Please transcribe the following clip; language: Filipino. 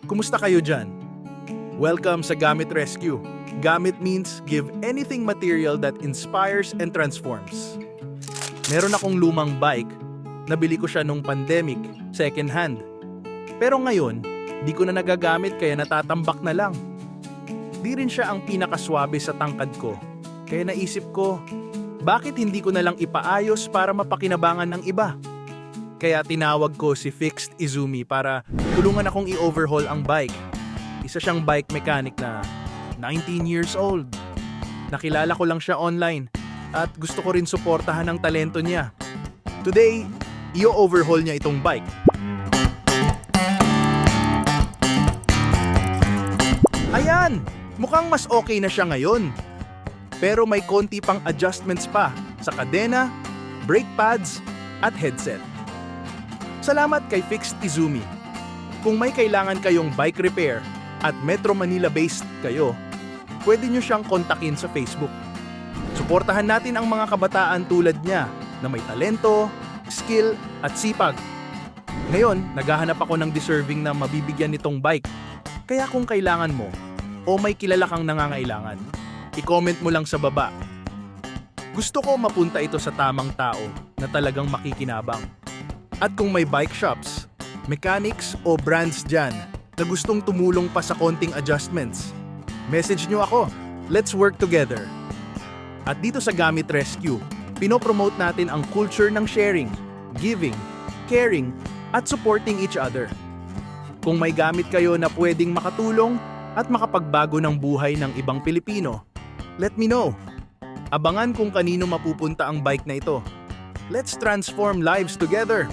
Kumusta kayo dyan? Welcome sa Gamit Rescue. Gamit means give anything material that inspires and transforms. Meron akong lumang bike, nabili ko siya nung pandemic, second hand. Pero ngayon, di ko na nagagamit kaya natatambak na lang. Di rin siya ang pinakaswabe sa tangkad ko. Kaya naisip ko, bakit hindi ko na lang ipaayos para mapakinabangan ng iba? Kaya tinawag ko si Fixed Izumi para tulungan akong i-overhaul ang bike. Isa siyang bike mechanic na 19 years old. Nakilala ko lang siya online at gusto ko rin suportahan ang talento niya. Today, i-overhaul niya itong bike. Ayan! Mukhang mas okay na siya ngayon. Pero may konti pang adjustments pa sa kadena, brake pads, at headset. Salamat kay Fixed Izumi. Kung may kailangan kayong bike repair at Metro Manila-based kayo, pwede nyo siyang kontakin sa Facebook. Suportahan natin ang mga kabataan tulad niya na may talento, skill, at sipag. Ngayon, naghahanap ako ng deserving na mabibigyan nitong bike. Kaya kung kailangan mo, o may kilala kang nangangailangan, i-comment mo lang sa baba. Gusto ko mapunta ito sa tamang tao na talagang makikinabang. At kung may bike shops, mechanics o brands dyan na gustong tumulong pa sa konting adjustments, message nyo ako. Let's work together. At dito sa Gamit Rescue, pinopromote natin ang culture ng sharing, giving, caring, at supporting each other. Kung may gamit kayo na pwedeng makatulong at makapagbago ng buhay ng ibang Pilipino, let me know. Abangan kung kanino mapupunta ang bike na ito. Let's transform lives together!